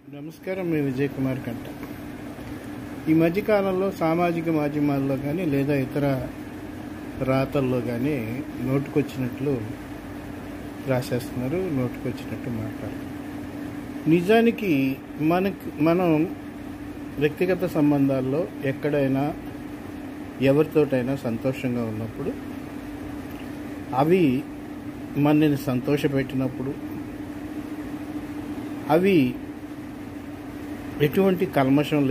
నమస్కారం. మీ విజయ్ కుమార్ కంట. ఈ మధ్యకాలంలో సామాజిక మాధ్యమాల్లో కానీ లేదా ఇతర రాతల్లో కానీ నోటుకొచ్చినట్లు రాసేస్తున్నారు, నోటుకొచ్చినట్టు మాట్లాడుతున్నారు. నిజానికి మనం వ్యక్తిగత సంబంధాల్లో ఎక్కడైనా ఎవరితోటైనా సంతోషంగా ఉన్నప్పుడు, అవి మనని సంతోషపెట్టినప్పుడు, అవి ఎటువంటి కల్మషం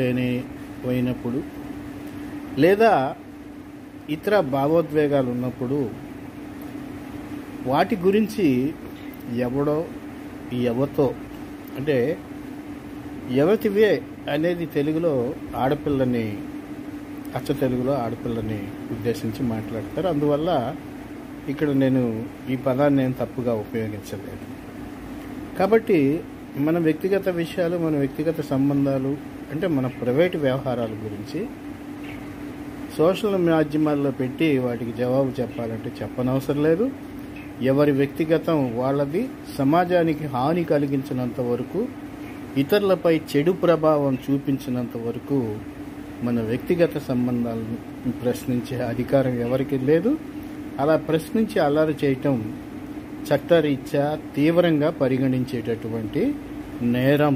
పోయినప్పుడు, లేదా ఇతర భావోద్వేగాలు ఉన్నప్పుడు వాటి గురించి ఎవరితో అంటే ఎవతివే అనేది తెలుగులో ఆడపిల్లని, అచ్చ తెలుగులో ఆడపిల్లని ఉద్దేశించి మాట్లాడతారు. అందువల్ల ఇక్కడ నేను ఈ పదాన్ని తప్పుగా ఉపయోగించలేదు. కాబట్టి మన వ్యక్తిగత విషయాలు, మన వ్యక్తిగత సంబంధాలు అంటే మన ప్రైవేటు వ్యవహారాల గురించి సోషల్ మాధ్యమాల్లో పెట్టి వాటికి జవాబు చెప్పాలంటే చెప్పనవసరం లేదు. ఎవరి వ్యక్తిగతం వాళ్ళది. సమాజానికి హాని కలిగించినంత వరకు, ఇతరులపై చెడు ప్రభావం చూపించినంత వరకు మన వ్యక్తిగత సంబంధాలను ప్రశ్నించే అధికారం ఎవరికి లేదు. అలా ప్రశ్నించి అల్లరి చేయటం చట్టరీత్యా తీవ్రంగా పరిగణించేటటువంటి నేరం.